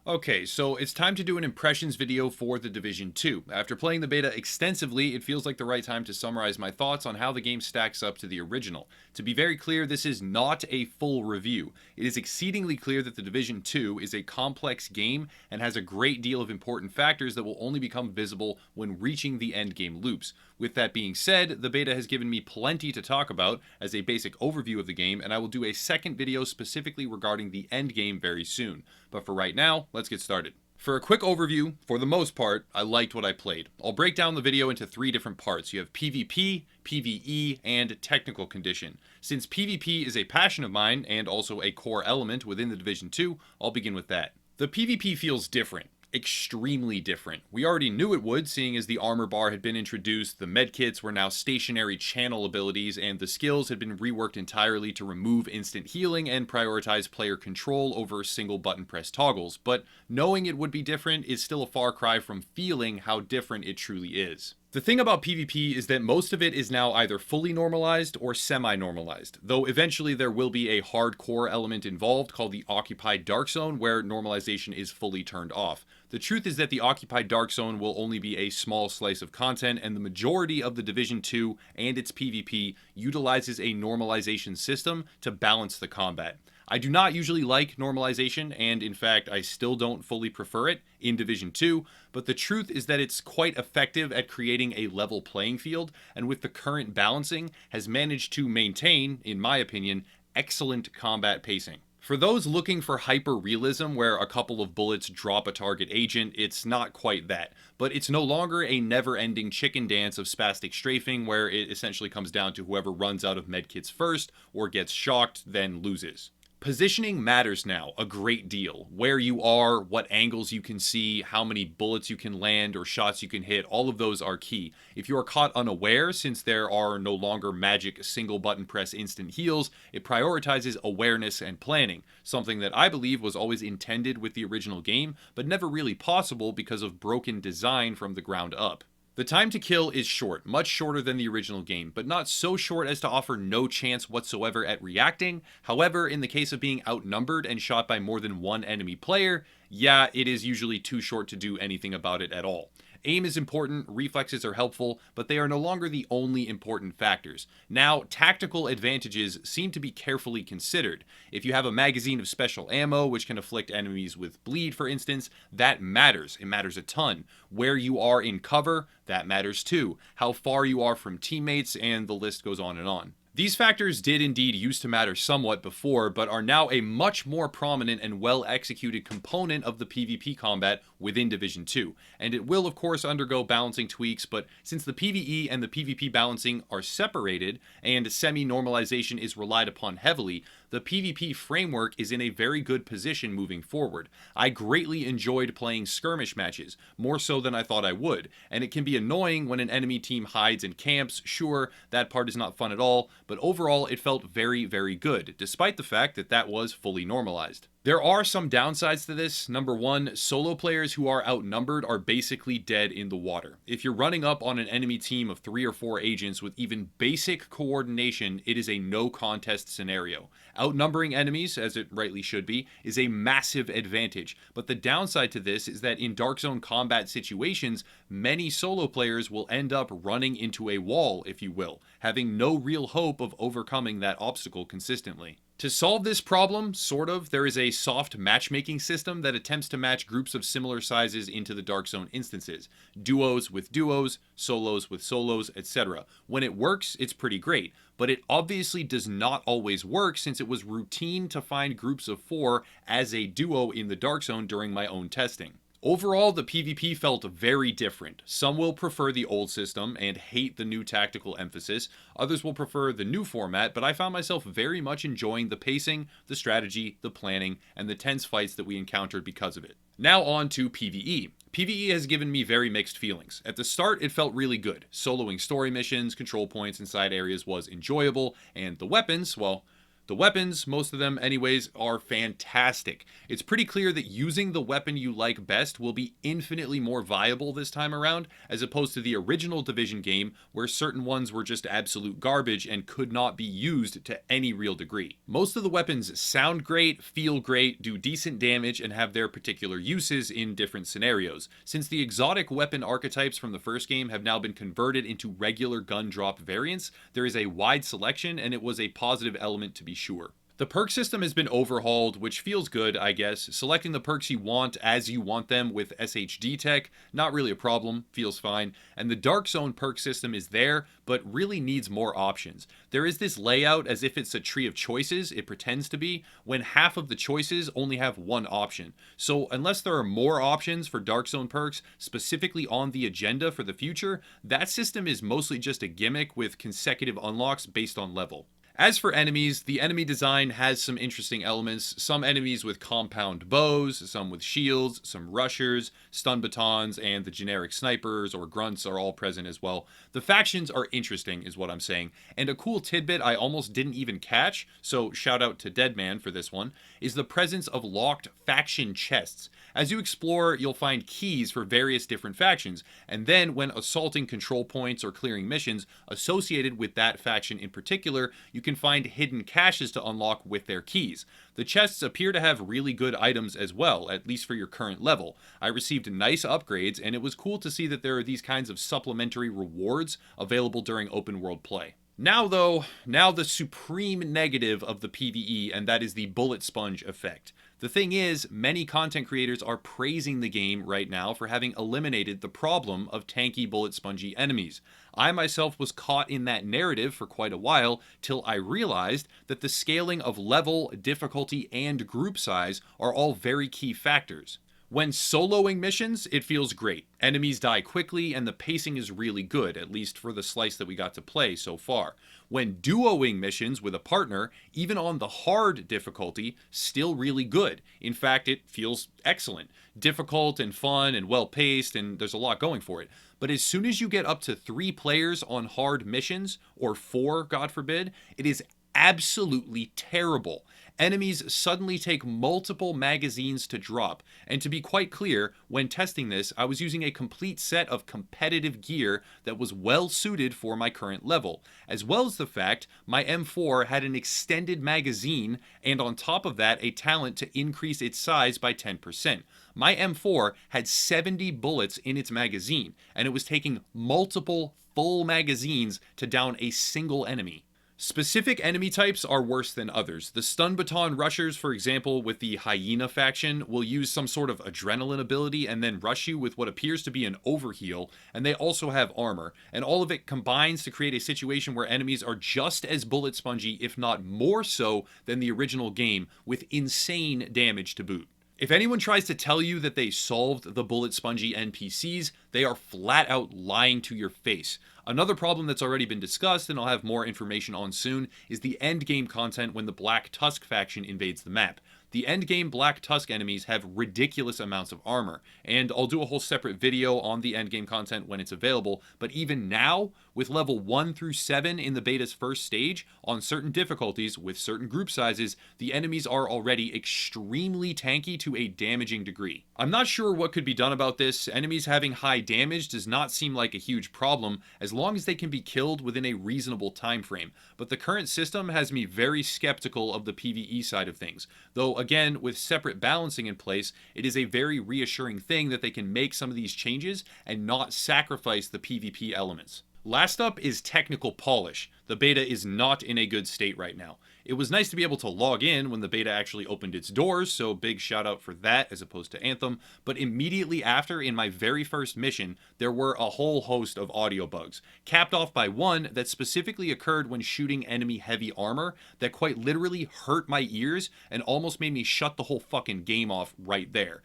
Okay, so it's time to do an impressions video for The Division 2. After playing the beta extensively, it feels like the right time to summarize my thoughts on how the game stacks up to the original. To be very clear, this is not a full review. It is exceedingly clear that The Division 2 is a complex game and has a great deal of important factors that will only become visible when reaching the endgame loops. With that being said, the beta has given me plenty to talk about as a basic overview of the game, and I will do a second video specifically regarding the endgame very soon. But for right now, let's get started. For a quick overview, for the most part, I liked what I played. I'll break down the video into 3 different parts. You have PvP, PvE, and technical condition. Since PvP is a passion of mine and also a core element within the Division 2, I'll begin with that. The PvP feels different. Extremely different. We already knew it would, seeing as the armor bar had been introduced, the medkits were now stationary channel abilities, and the skills had been reworked entirely to remove instant healing and prioritize player control over single button press toggles. But knowing it would be different is still a far cry from feeling how different it truly is. The thing about PvP is that most of it is now either fully normalized or semi-normalized, though eventually there will be a hardcore element involved called the Occupied Dark Zone where normalization is fully turned off. The truth is that the Occupied Dark Zone will only be a small slice of content, and the majority of the Division 2 and its PvP utilizes a normalization system to balance the combat. I do not usually like normalization, and in fact, I still don't fully prefer it in Division 2, but the truth is that it's quite effective at creating a level playing field, and with the current balancing, has managed to maintain, in my opinion, excellent combat pacing. For those looking for hyper-realism where a couple of bullets drop a target agent, it's not quite that. But it's no longer a never-ending chicken dance of spastic strafing where it essentially comes down to whoever runs out of medkits first or gets shocked, then loses. Positioning matters now a great deal. Where you are, what angles you can see, how many bullets you can land or shots you can hit, all of those are key. If you are caught unaware, since there are no longer magic single button press instant heals, it prioritizes awareness and planning, something that I believe was always intended with the original game, but never really possible because of broken design from the ground up. The time to kill is short, much shorter than the original game, but not so short as to offer no chance whatsoever at reacting. However, in the case of being outnumbered and shot by more than one enemy player, yeah, it is usually too short to do anything about it at all. Aim is important, reflexes are helpful, but they are no longer the only important factors. Now, tactical advantages seem to be carefully considered. If you have a magazine of special ammo, which can afflict enemies with bleed, for instance, that matters. It matters a ton. Where you are in cover, that matters too. How far you are from teammates, and the list goes on and on. These factors did indeed used to matter somewhat before, but are now a much more prominent and well-executed component of the PvP combat within Division 2. And it will of course undergo balancing tweaks, but since the PvE and the PvP balancing are separated, and semi-normalization is relied upon heavily, the PvP framework is in a very good position moving forward. I greatly enjoyed playing skirmish matches, more so than I thought I would, and it can be annoying when an enemy team hides and camps. Sure, that part is not fun at all, but overall it felt very, very good, despite the fact that that was fully normalized. There are some downsides to this. Number one, solo players who are outnumbered are basically dead in the water. If you're running up on an enemy team of 3 or 4 agents with even basic coordination, it is a no contest scenario. Outnumbering enemies, as it rightly should be, is a massive advantage, but the downside to this is that in Dark Zone combat situations, many solo players will end up running into a wall, if you will, having no real hope of overcoming that obstacle consistently. To solve this problem, sort of, there is a soft matchmaking system that attempts to match groups of similar sizes into the Dark Zone instances. Duos with duos, solos with solos, etc. When it works, it's pretty great, but it obviously does not always work since it was routine to find groups of 4 as a duo in the Dark Zone during my own testing. Overall, the PvP felt very different. Some will prefer the old system and hate the new tactical emphasis. Others will prefer the new format, but I found myself very much enjoying the pacing, the strategy, the planning, and the tense fights that we encountered because of it. Now on to PvE. PvE has given me very mixed feelings. At the start, it felt really good. Soloing story missions, control points, and side areas was enjoyable, and the weapons, well, The weapons, most of them anyways, are fantastic. It's pretty clear that using the weapon you like best will be infinitely more viable this time around, as opposed to the original Division game where certain ones were just absolute garbage and could not be used to any real degree. Most of the weapons sound great, feel great, do decent damage, and have their particular uses in different scenarios. Since the exotic weapon archetypes from the first game have now been converted into regular gun drop variants, there is a wide selection, and it was a positive element to be sure. The perk system has been overhauled, which feels good, I guess. Selecting the perks you want as you want them with SHD tech, not really a problem, feels fine. And the Dark Zone perk system is there, but really needs more options. There is this layout as if it's a tree of choices, it pretends to be, when half of the choices only have one option. So unless there are more options for Dark Zone perks specifically on the agenda for the future, that system is mostly just a gimmick with consecutive unlocks based on level. As for enemies, the enemy design has some interesting elements. Some enemies with compound bows, some with shields, some rushers, stun batons, and the generic snipers or grunts are all present as well. The factions are interesting is what I'm saying. And a cool tidbit I almost didn't even catch, so shout out to Deadman for this one, is the presence of locked faction chests. As you explore, you'll find keys for various different factions, and then when assaulting control points or clearing missions associated with that faction in particular, you can find hidden caches to unlock with their keys. The chests appear to have really good items as well, at least for your current level. I received nice upgrades, and it was cool to see that there are these kinds of supplementary rewards available during open world play. Now the supreme negative of the PvE, and that is the bullet sponge effect. The thing is, many content creators are praising the game right now for having eliminated the problem of tanky bullet spongy enemies. I myself was caught in that narrative for quite a while, till I realized that the scaling of level, difficulty, and group size are all very key factors. When soloing missions, it feels great. Enemies die quickly and the pacing is really good, at least for the slice that we got to play so far. When duoing missions with a partner, even on the hard difficulty, still really good. In fact, it feels excellent. Difficult and fun and well paced, and there's a lot going for it. But as soon as you get up to 3 players on hard missions, or 4, God forbid, it is absolutely terrible. Enemies suddenly take multiple magazines to drop, and to be quite clear, when testing this, I was using a complete set of competitive gear that was well suited for my current level, as well as the fact my M4 had an extended magazine, and on top of that, a talent to increase its size by 10%. My M4 had 70 bullets in its magazine, and it was taking multiple full magazines to down a single enemy. Specific enemy types are worse than others. The stun baton rushers, for example, with the hyena faction, will use some sort of adrenaline ability and then rush you with what appears to be an overheal, and they also have armor, and all of it combines to create a situation where enemies are just as bullet spongy, if not more so, than the original game, with insane damage to boot. If anyone tries to tell you that they solved the bullet spongy NPCs, they are flat out lying to your face. Another problem that's already been discussed, and I'll have more information on soon, is the endgame content when the Black Tusk faction invades the map. The endgame Black Tusk enemies have ridiculous amounts of armor, and I'll do a whole separate video on the endgame content when it's available, but even now, with level 1 through 7 in the beta's first stage, on certain difficulties, with certain group sizes, the enemies are already extremely tanky to a damaging degree. I'm not sure what could be done about this. Enemies having high damage does not seem like a huge problem, as long as they can be killed within a reasonable time frame, but the current system has me very skeptical of the PvE side of things, though again, with separate balancing in place, it is a very reassuring thing that they can make some of these changes and not sacrifice the PvP elements. Last up is technical polish. The beta is not in a good state right now. It was nice to be able to log in when the beta actually opened its doors, so big shout out for that as opposed to Anthem, but immediately after, in my very first mission, there were a whole host of audio bugs, capped off by one that specifically occurred when shooting enemy heavy armor that quite literally hurt my ears and almost made me shut the whole fucking game off right there.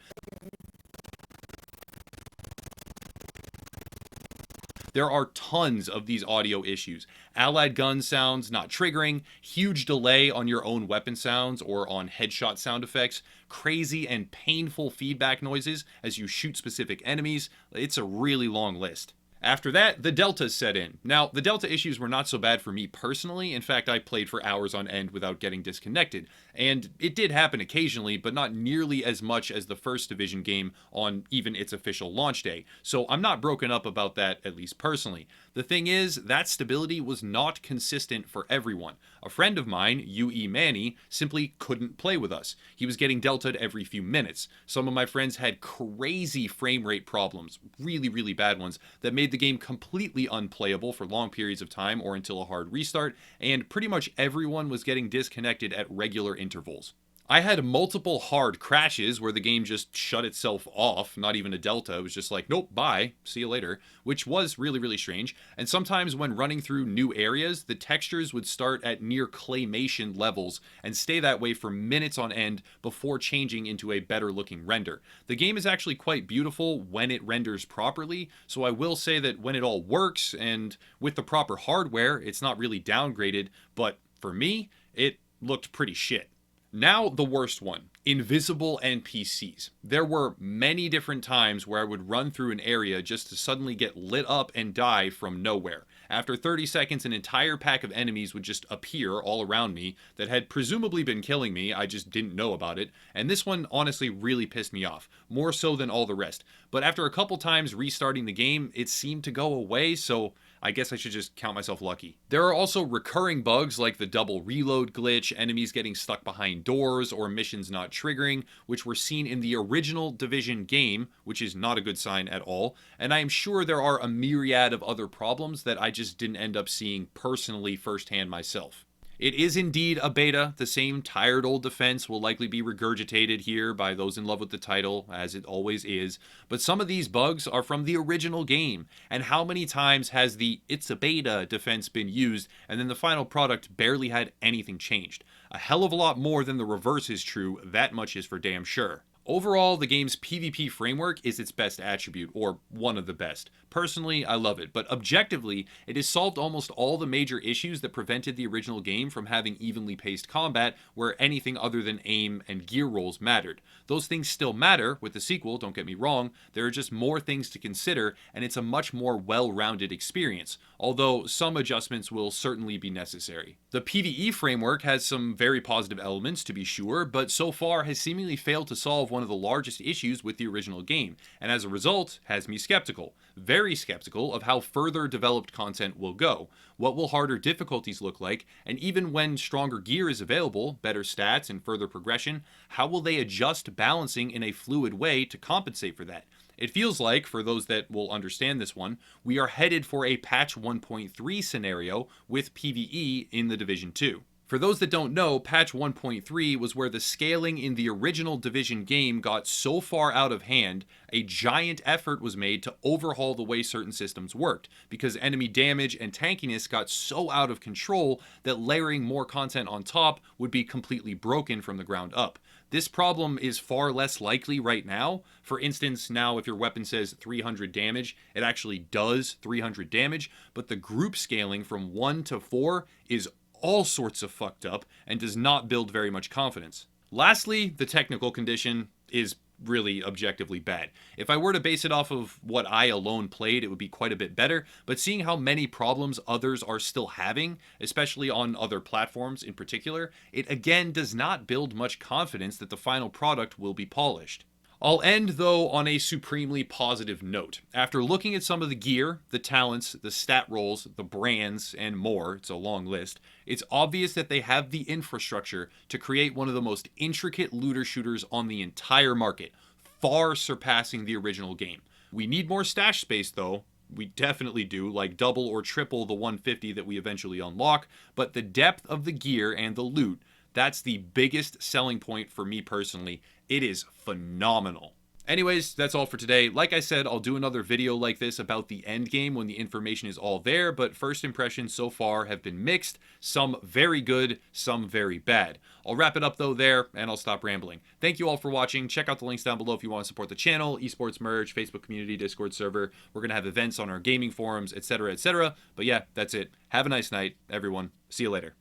There are tons of these audio issues. Allied gun sounds not triggering, huge delay on your own weapon sounds or on headshot sound effects, crazy and painful feedback noises as you shoot specific enemies. It's a really long list. After that, the deltas set in. Now, the delta issues were not so bad for me personally. In fact, I played for hours on end without getting disconnected. And it did happen occasionally, but not nearly as much as the first Division game on even its official launch day. So I'm not broken up about that, at least personally. The thing is, that stability was not consistent for everyone. A friend of mine, UE Manny, simply couldn't play with us. He was getting deltaed every few minutes. Some of my friends had crazy frame rate problems, really bad ones, that made the game completely unplayable for long periods of time or until a hard restart, and pretty much everyone was getting disconnected at regular intervals. I had multiple hard crashes where the game just shut itself off, not even a delta. It was just like, nope, bye, see you later, which was really strange. And sometimes when running through new areas, the textures would start at near claymation levels and stay that way for minutes on end before changing into a better looking render. The game is actually quite beautiful when it renders properly, so I will say that when it all works and with the proper hardware, it's not really downgraded, but for me, it looked pretty shit. Now the worst one, invisible NPCs. There were many different times where I would run through an area just to suddenly get lit up and die from nowhere. After 30 seconds, an entire pack of enemies would just appear all around me that had presumably been killing me, I just didn't know about it, and this one honestly really pissed me off, more so than all the rest. But after a couple times restarting the game, it seemed to go away, so I guess I should just count myself lucky. There are also recurring bugs like the double reload glitch, enemies getting stuck behind doors, or missions not triggering, which were seen in the original Division game, which is not a good sign at all, and I am sure there are a myriad of other problems that I just didn't end up seeing personally firsthand myself. It is indeed a beta. The same tired old defense will likely be regurgitated here by those in love with the title, as it always is, but some of these bugs are from the original game, and how many times has the "it's a beta" defense been used and then the final product barely had anything changed? A hell of a lot more than the reverse is true, that much is for damn sure. Overall, the game's PvP framework is its best attribute, or one of the best. Personally, I love it, but objectively, it has solved almost all the major issues that prevented the original game from having evenly paced combat where anything other than aim and gear rolls mattered. Those things still matter with the sequel, don't get me wrong, there are just more things to consider, and it's a much more well-rounded experience, although some adjustments will certainly be necessary. The PvE framework has some very positive elements, to be sure, but so far has seemingly failed to solve one of the largest issues with the original game, and as a result, has me skeptical. Very skeptical of how further developed content will go. What will harder difficulties look like, and even when stronger gear is available, better stats and further progression, how will they adjust balancing in a fluid way to compensate for that? It feels like, for those that will understand this one, we are headed for a patch 1.3 scenario with PvE in the Division 2. For those that don't know, patch 1.3 was where the scaling in the original Division game got so far out of hand, a giant effort was made to overhaul the way certain systems worked, because enemy damage and tankiness got so out of control that layering more content on top would be completely broken from the ground up. This problem is far less likely right now. For instance, now if your weapon says 300 damage, it actually does 300 damage, but the group scaling from 1 to 4 is all sorts of fucked up and does not build very much confidence. Lastly, the technical condition is really objectively bad. If I were to base it off of what I alone played, it would be quite a bit better, but seeing how many problems others are still having, especially on other platforms in particular, it again does not build much confidence that the final product will be polished. I'll end, though, on a supremely positive note. After looking at some of the gear, the talents, the stat rolls, the brands, and more, it's a long list, it's obvious that they have the infrastructure to create one of the most intricate looter shooters on the entire market, far surpassing the original game. We need more stash space, though. We definitely do, like double or triple the 150 that we eventually unlock, but the depth of the gear and the loot, that's the biggest selling point for me personally. It is phenomenal. Anyways, that's all for today. Like I said, I'll do another video like this about the end game when the information is all there, but first impressions so far have been mixed, some very good, some very bad. I'll wrap it up though there, and I'll stop rambling. Thank you all for watching. Check out the links down below if you want to support the channel, esports merch, Facebook community, Discord server. We're going to have events on our gaming forums, etc., etc. But yeah, that's it. Have a nice night, everyone. See you later.